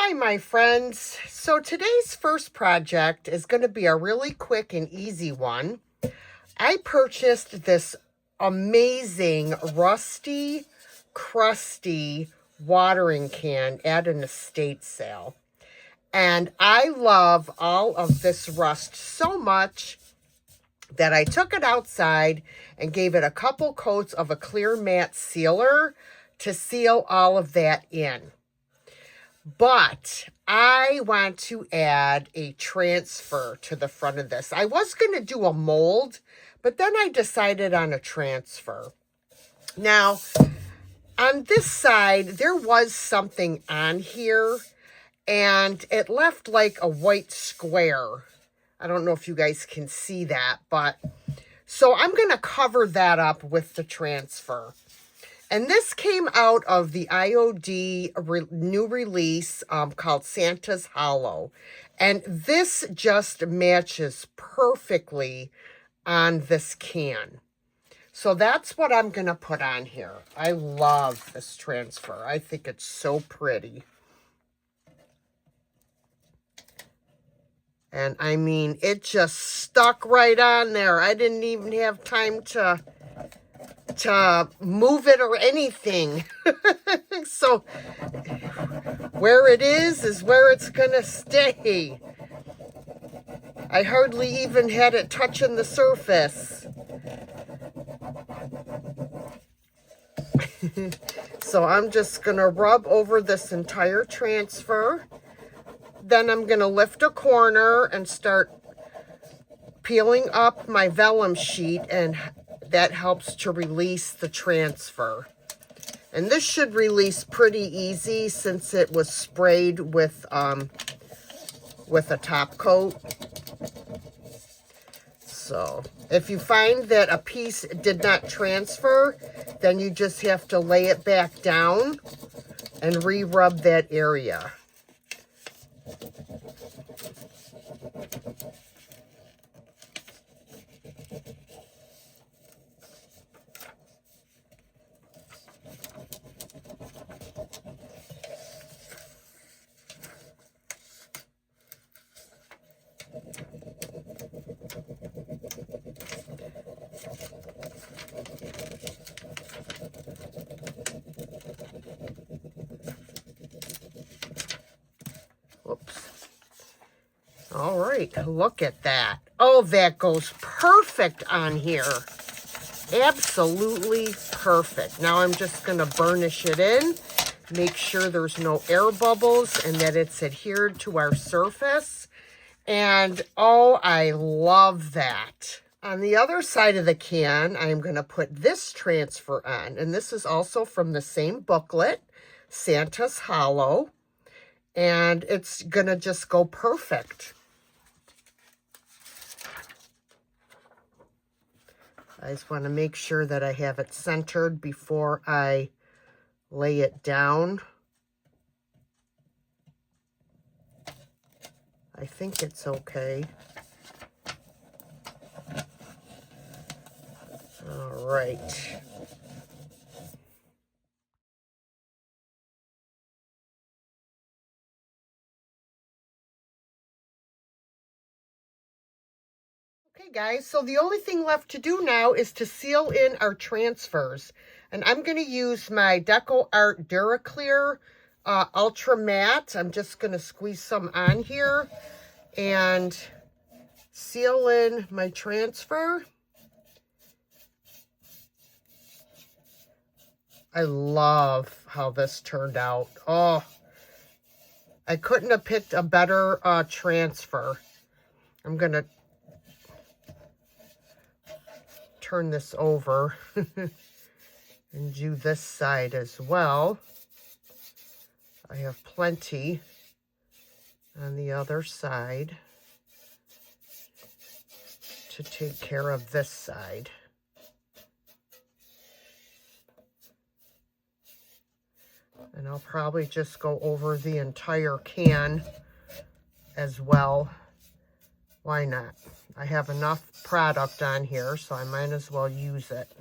Hi, my friends. So today's first project is going to be a really quick and easy one. I purchased this amazing rusty, crusty watering can at an estate sale. And I love all of this rust so much that I took it outside and gave it a couple coats of a clear matte sealer to seal all of that in. But I want to add a transfer to the front of this. I was going to do a mold, but then I decided on a transfer. Now, on this side, there was something on here, and it left like a white square. I don't know if you guys can see that, but so I'm going to cover that up with the transfer. And this came out of the IOD new release called Santa's Hollow. And this just matches perfectly on this can. So that's what I'm going to put on here. I love this transfer. I think it's so pretty. And I mean, it just stuck right on there. I didn't even have time to move it or anything. So where it is where it's gonna stay. I hardly even had it touching the surface. So I'm just gonna rub over this entire transfer. Then I'm gonna lift a corner and start peeling up my vellum sheet, and that helps to release the transfer. And this should release pretty easy since it was sprayed with a top coat. So if you find that a piece did not transfer, then you just have to lay it back down and re-rub that area. All right, look at that. Oh, that goes perfect on here. Absolutely perfect. Now I'm just going to burnish it in, make sure there's no air bubbles and that it's adhered to our surface. And oh, I love that. On the other side of the can, I'm going to put this transfer on. And this is also from the same booklet, Santa's Hollow. And it's going to just go perfect. I just want to make sure that I have it centered before I lay it down. I think it's okay. All right. Okay, guys, so the only thing left to do now is to seal in our transfers. And I'm going to use my Deco Art Duraclear Ultra Matte. I'm just going to squeeze some on here and seal in my transfer. I love how this turned out. Oh, I couldn't have picked a better transfer. I'm going to turn this over and do this side as well. I have plenty on the other side to take care of this side. And I'll probably just go over the entire can as well. Why not? I have enough product on here, so I might as well use it.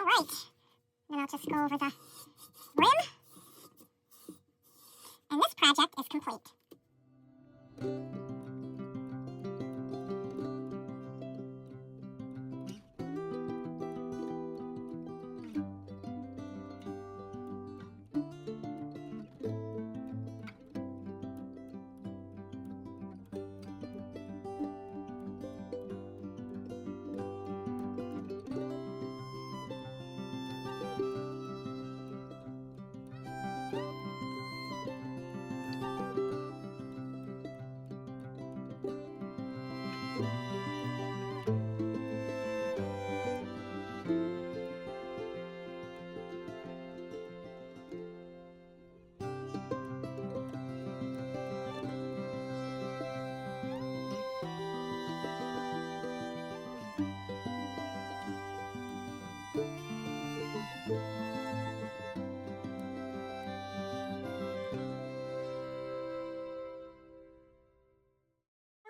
right. Then I'll just go over the rim. And this project is complete.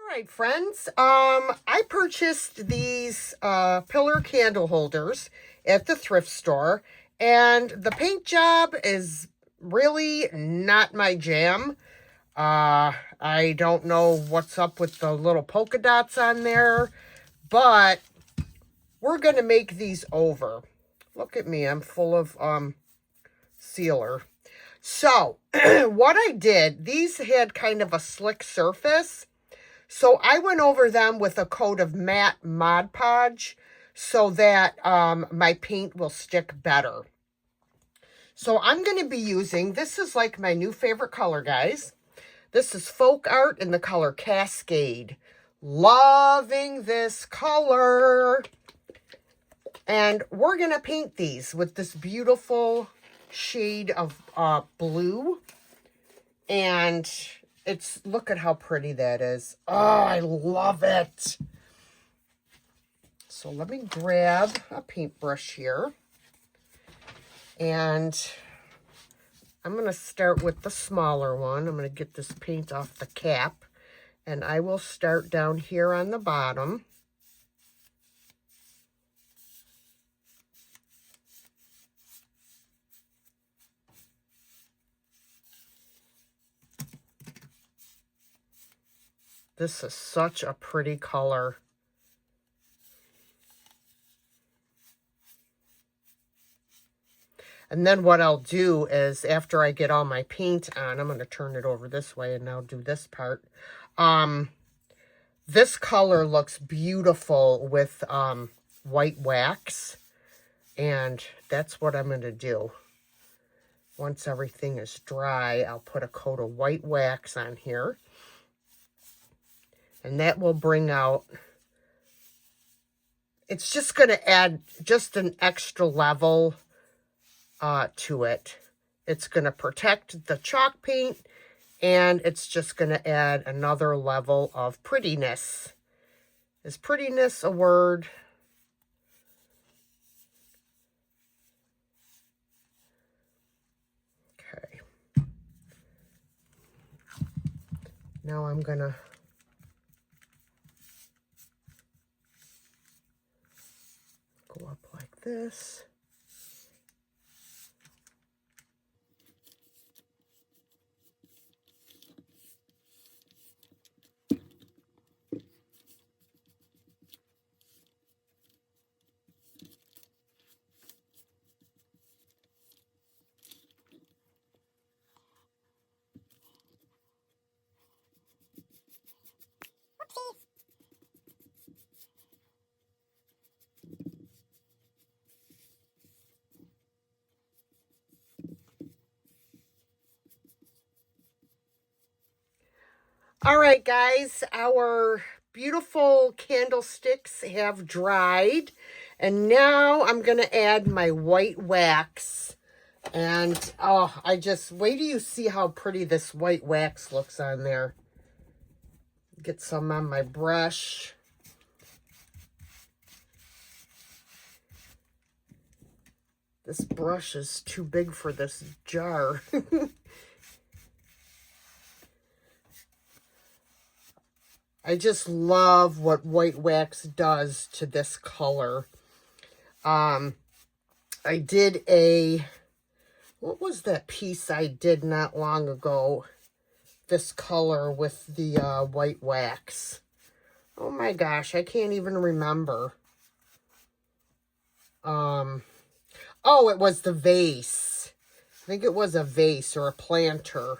All right, friends. I purchased these pillar candle holders at the thrift store, and the paint job is really not my jam. I don't know what's up with the little polka dots on there, but we're gonna make these over. Look at me, I'm full of sealer. So what I did, these had kind of a slick surface. So I went over them with a coat of matte Mod Podge so that my paint will stick better. So I'm going to be using, this is like my new favorite color, guys. This is Folk Art in the color Cascade. Loving this color. And we're going to paint these with this beautiful shade of blue. And look at how pretty that is. Oh, I love it. So let me grab a paintbrush here. And I'm going to start with the smaller one. I'm going to get this paint off the cap. And I will start down here on the bottom. This is such a pretty color. And then what I'll do is after I get all my paint on, I'm going to turn it over this way and I'll do this part. This color looks beautiful with white wax. And that's what I'm going to do. Once everything is dry, I'll put a coat of white wax on here. And that will bring out, it's just going to add just an extra level to it. It's going to protect the chalk paint, and it's just going to add another level of prettiness. Is prettiness a word? Okay. Now I'm going to go up like this. All right, guys, our beautiful candlesticks have dried. And now I'm going to add my white wax. And, oh, wait till you see how pretty this white wax looks on there. Get some on my brush. This brush is too big for this jar. I just love what white wax does to this color. I did a, what was that piece I did not long ago? This color with the white wax. Oh my gosh, I can't even remember. Oh, it was the vase. I think it was a vase or a planter.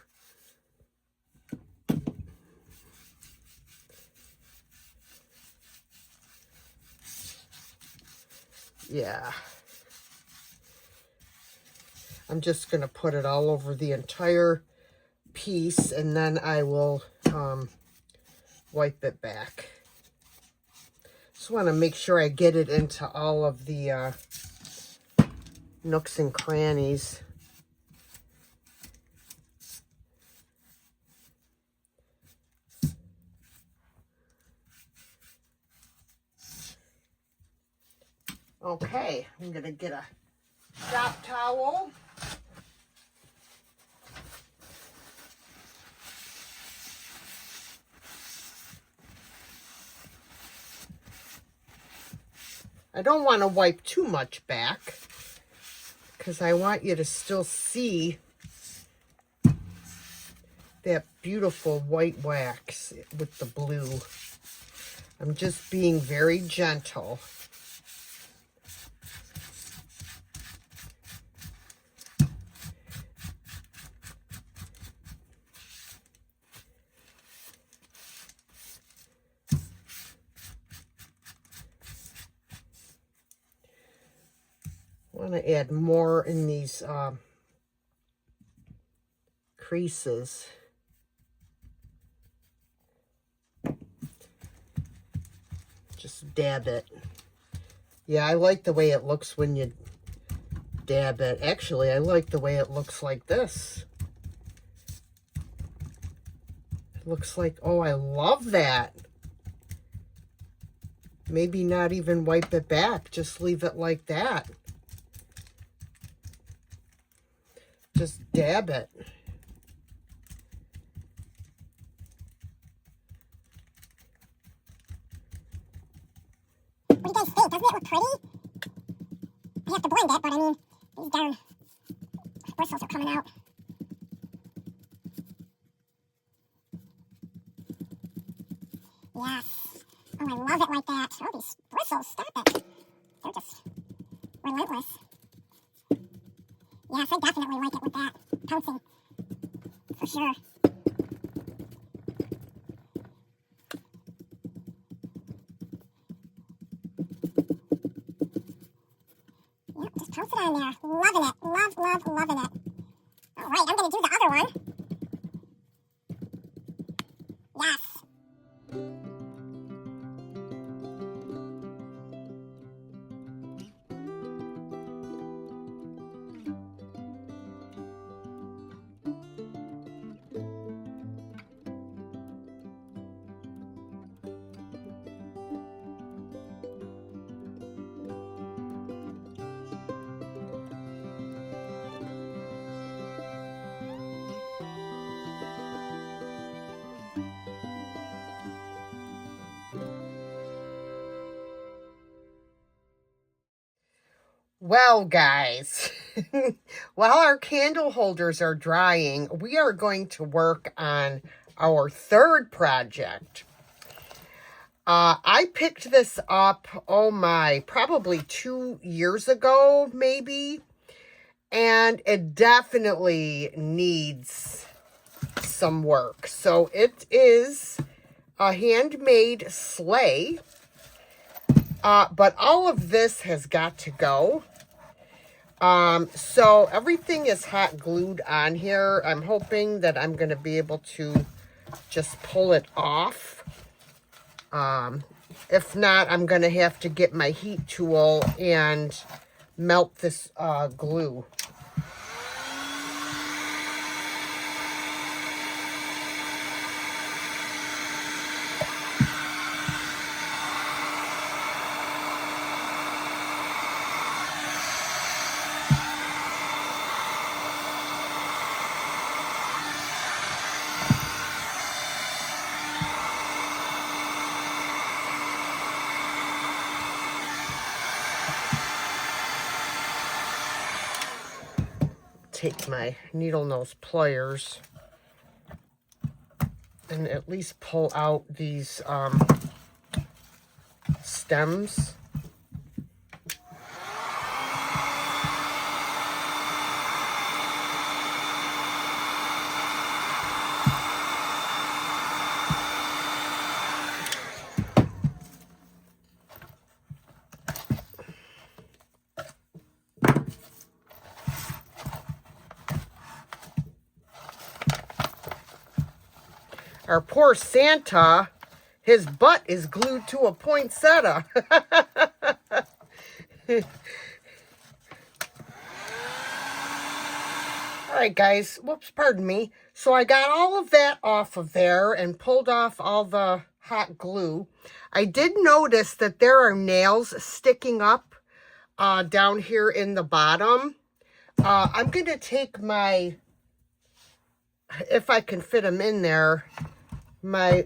Yeah. I'm just going to put it all over the entire piece, and then I will wipe it back. Just want to make sure I get it into all of the nooks and crannies. Okay, I'm going to get a shop towel. I don't want to wipe too much back because I want you to still see that beautiful white wax with the blue. I'm just being very gentle. I want to add more in these creases. Just dab it. Yeah, I like the way it looks when you dab it. Actually, I like the way it looks like this. It looks like, oh, I love that. Maybe not even wipe it back. Just leave it like that. Just dab it. What do you guys think? Doesn't it look pretty? I have to blend it, but I mean, these darn bristles are coming out. Yes. Oh, I love it like that. Oh, these bristles, stop it. They're just relentless. Yes, I definitely like it with that pouncing. For sure. Yep, just pounce it on there. Loving it. Loving it. All right, I'm going to do the other one. Yes. Well, guys, while our candle holders are drying, we are going to work on our third project. I picked this up, oh my, probably 2 years ago, maybe. And it definitely needs some work. So it is a handmade sleigh. But all of this has got to go. So everything is hot glued on here. I'm hoping that I'm going to be able to just pull it off. If not, I'm going to have to get my heat tool and melt this glue. take my needle nose pliers and at least pull out these stems. Our poor Santa, his butt is glued to a poinsettia. All right, guys. Whoops, pardon me. So I got all of that off of there and pulled off all the hot glue. I did notice that there are nails sticking up down here in the bottom. I'm going to take my, if I can fit them in there, my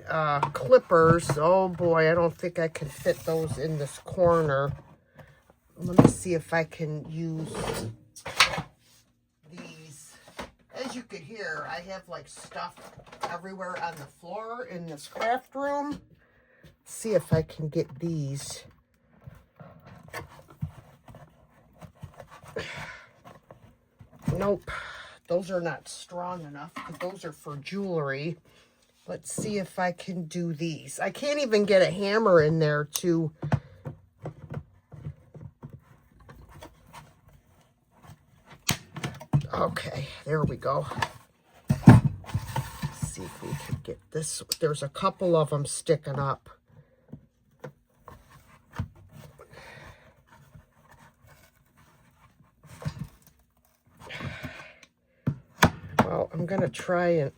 clippers. Oh boy, I don't think I can fit those in this corner. Let me see if I can use these. As you could hear, I have like stuff everywhere on the floor in this craft room. See if I can get these. Nope, those are not strong enough. Those are for jewelry. Let's see if I can do these. I can't even get a hammer in there to... Okay, there we go. Let's see if we can get this. There's a couple of them sticking up. Well, I'm going to try and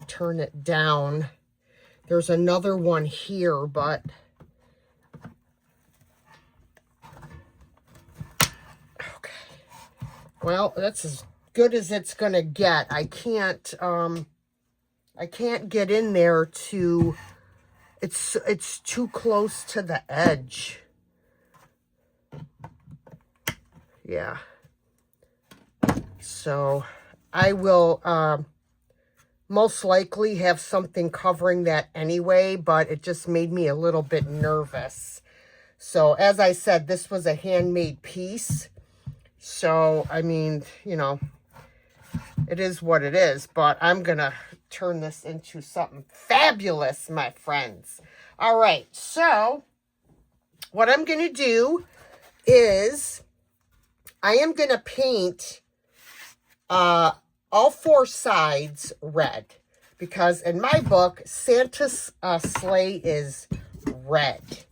turn it down. There's another one here, but okay. Well, that's as good as it's gonna get. I can't get in there to, it's too close to the edge. Yeah. So I will most likely have something covering that anyway, but it just made me a little bit nervous. So as I said, this was a handmade piece. So, I mean, you know, it is what it is, but I'm going to turn this into something fabulous, my friends. All right, so what I'm going to do is I am going to paint all four sides red, because in my book, Santa's sleigh is red.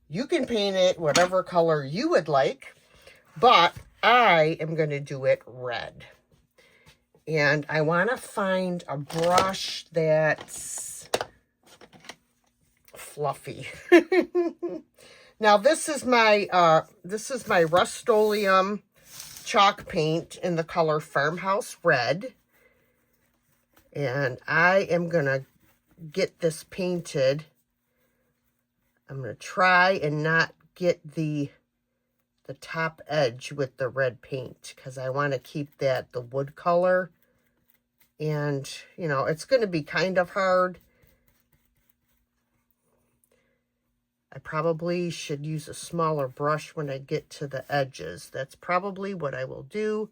You can paint it whatever color you would like, but I am going to do it red. And I want to find a brush that's fluffy. Now this is my Rust-Oleum chalk paint in the color Farmhouse Red, and I am gonna get this painted. I'm gonna try and not get the top edge with the red paint, because I want to keep that the wood color, and you know, it's going to be kind of hard. I probably should use a smaller brush when I get to the edges. That's probably what I will do.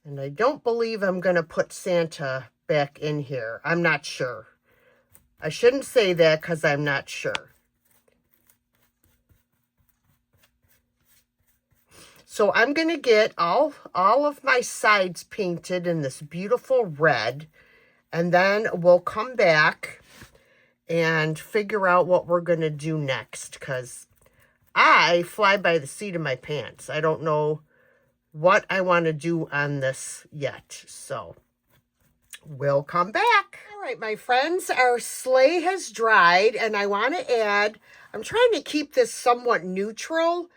And I don't believe I'm going to put Santa back in here. I'm not sure. I shouldn't say that because I'm not sure. So I'm going to get all of my sides painted in this beautiful red, and then we'll come back and figure out what we're going to do next, because I fly by the seat of my pants. I don't know what I want to do on this yet, so we'll come back. All right, my friends, our sleigh has dried, and I want to add, I'm trying to keep this somewhat neutral.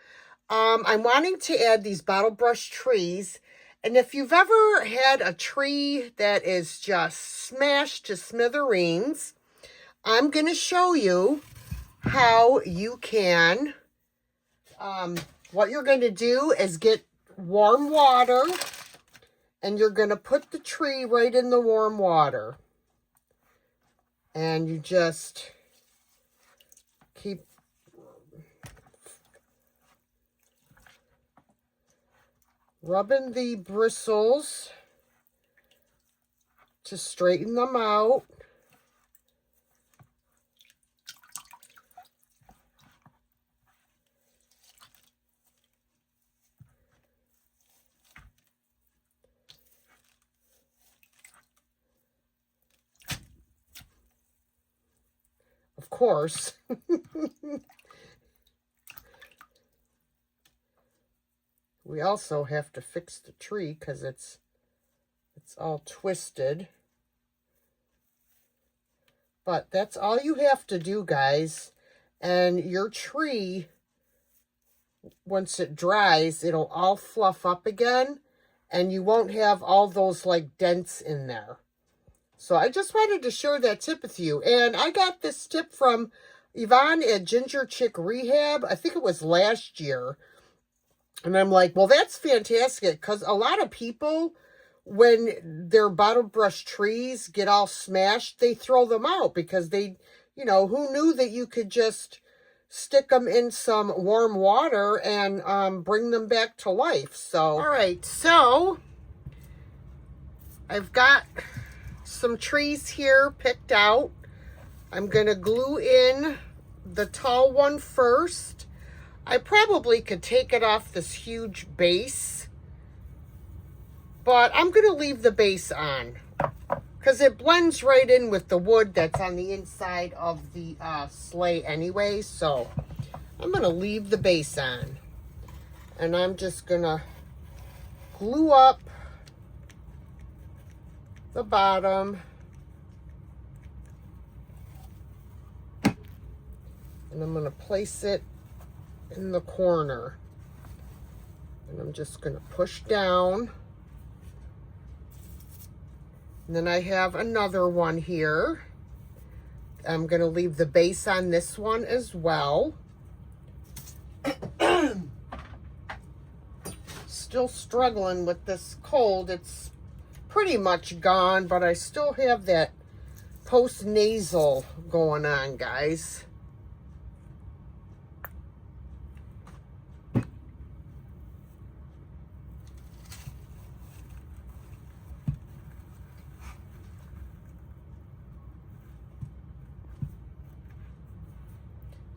I'm wanting to add these bottle brush trees, And if you've ever had a tree that is just smashed to smithereens, I'm going to show you how you can, what you're going to do is get warm water, and you're going to put the tree right in the warm water. And you just keep rubbing the bristles to straighten them out. Of course. We also have to fix the tree because it's all twisted. But that's all you have to do, guys. And your tree, once it dries, it'll all fluff up again, and you won't have all those like dents in there. So I just wanted to share that tip with you. And I got this tip from Yvonne at Ginger Chick Rehab. I think it was last year. And I'm like, well, that's fantastic, because a lot of people, when their bottle brush trees get all smashed, they throw them out because they, you know, who knew that you could just stick them in some warm water and bring them back to life. So, all right, so I've got some trees here picked out. I'm going to glue in the tall one first. I probably could take it off this huge base, but I'm going to leave the base on because it blends right in with the wood that's on the inside of the sleigh anyway. So I'm going to leave the base on, and I'm just going to glue up the bottom, and I'm going to place it in the corner, and I'm just going to push down. And then I have another one here. I'm going to leave the base on this one as well. Still struggling with this cold. It's pretty much gone, but I still have that post-nasal going on, guys.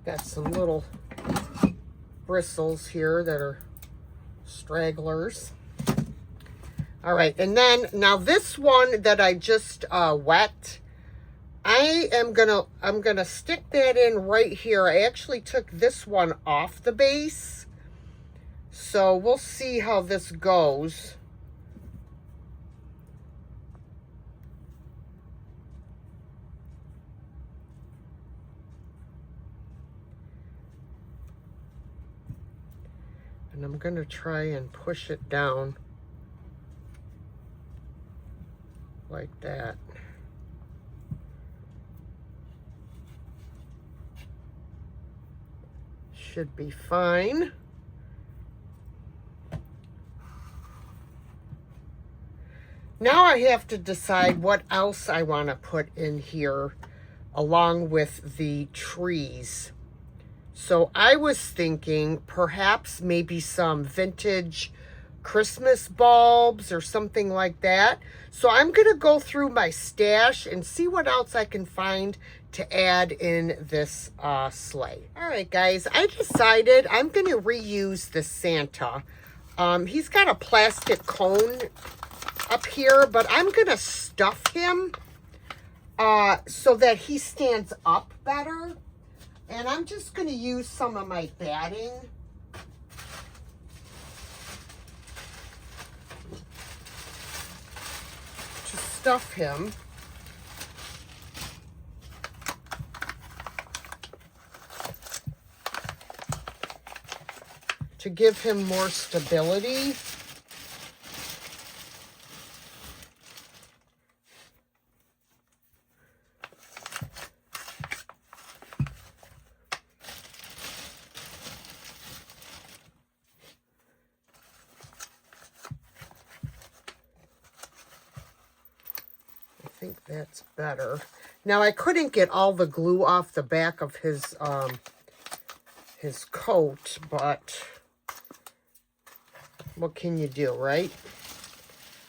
Got some little bristles here that are stragglers. All right, and then now this one that I just wet, I'm gonna stick that in right here. I actually took this one off the base, so we'll see how this goes. And I'm going to try and push it down like that. Should be fine. Now I have to decide what else I want to put in here along with the trees. So I was thinking perhaps maybe some vintage Christmas bulbs or something like that. So I'm going to go through my stash and see what else I can find to add in this sleigh. All right, guys, I decided I'm going to reuse the Santa. He's got a plastic cone up here, but I'm going to stuff him so that he stands up better. And I'm just going to use some of my batting. To stuff him. To give him more stability. think that's better. Now, I couldn't get all the glue off the back of his coat, but what can you do, right?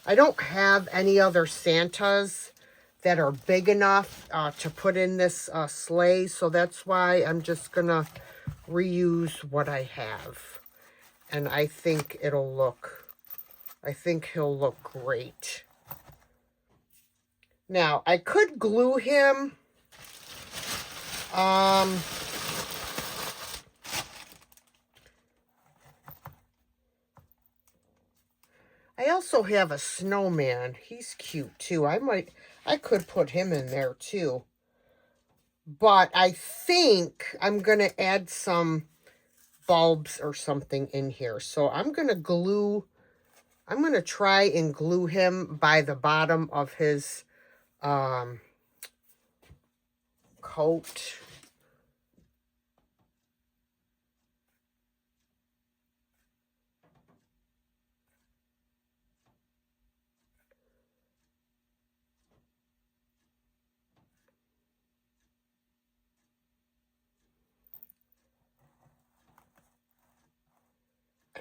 I don't have any other Santas that are big enough to put in this sleigh, so that's why I'm just gonna reuse what I have. And I think he'll look great. Now, I could glue him. I also have a snowman. He's cute too. I could put him in there too. But I think I'm going to add some bulbs or something in here. So I'm going to try and glue him by the bottom of his coat.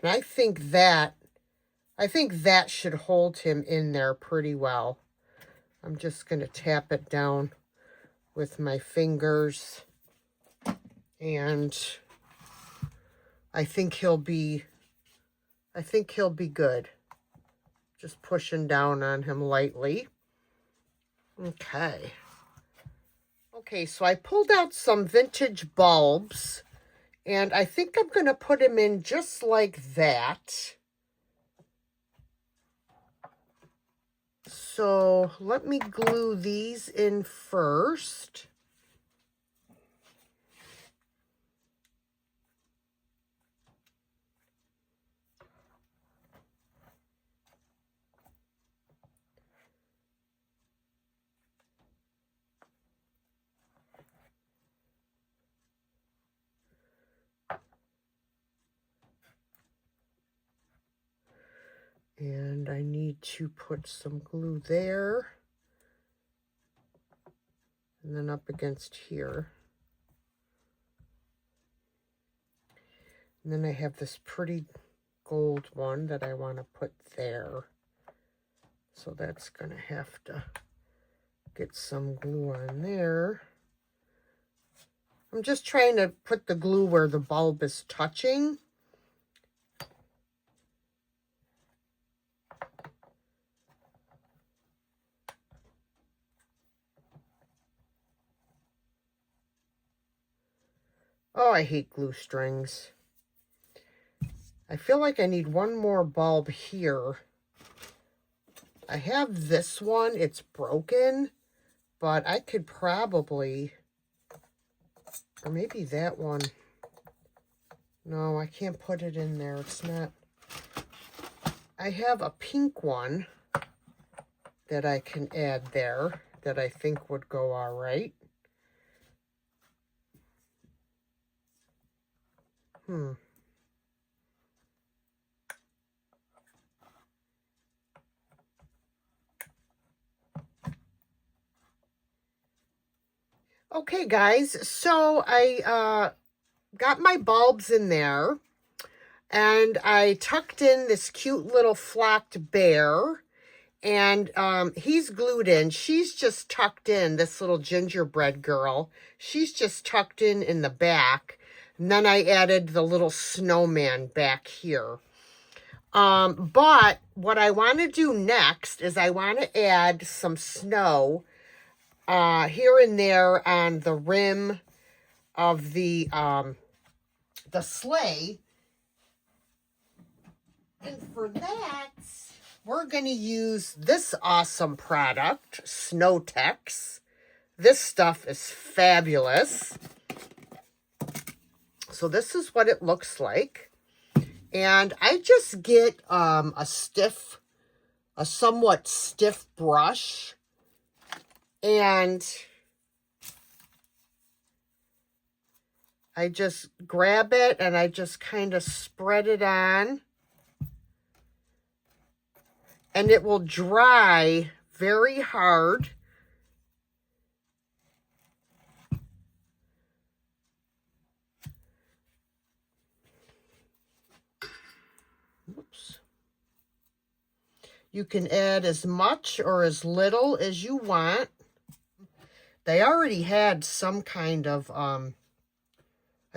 And I think that should hold him in there pretty well. I'm just going to tap it down with my fingers. And I think he'll be good. Just pushing down on him lightly. Okay. Okay, so I pulled out some vintage bulbs. And I think I'm going to put him in just like that. So let me glue these in first. And I need to put some glue there. And then up against here. And then I have this pretty gold one that I want to put there. So that's going to have to get some glue on there. I'm just trying to put the glue where the bulb is touching. Oh, I hate glue strings. I feel like I need one more bulb here. I have this one. It's broken, but I could probably, or maybe that one. No, I can't put it in there. It's not. I have a pink one that I can add there that I think would go all right. Okay, guys, so I got my bulbs in there, and I tucked in this cute little flocked bear, and he's glued in. She's just tucked in, this little gingerbread girl. She's just tucked in the back. And then I added the little snowman back here. But what I want to do next is I want to add some snow here and there on the rim of the sleigh. And for that, we're going to use this awesome product, Snowtex. This stuff is fabulous. So this is what it looks like. And I just get a somewhat stiff brush. And I just grab it and I just kind of spread it on. And it will dry very hard You can add as much or as little as you want. They already had some kind of, I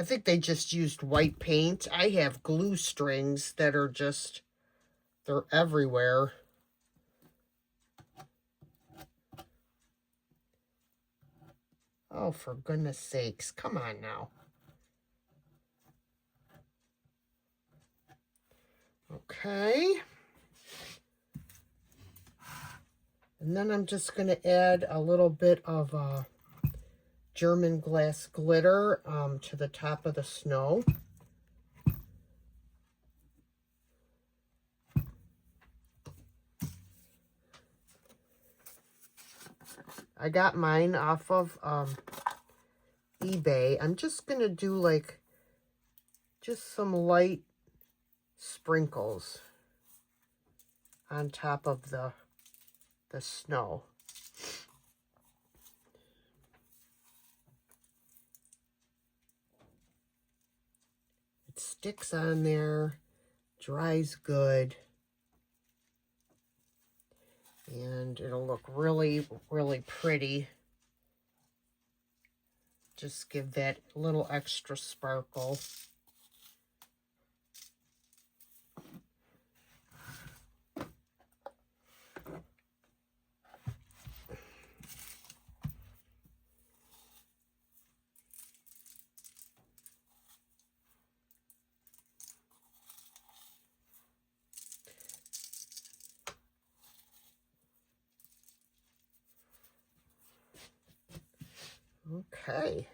think they just used white paint. I have glue strings that are just, they're everywhere. Oh, for goodness sakes, come on now. Okay. And then I'm just going to add a little bit of German glass glitter to the top of the snow. I got mine off of eBay. I'm just going to do like just some light sprinkles on top of the snow. It sticks on there, dries good, and it'll look really, really pretty. Just give that little extra sparkle. Okay.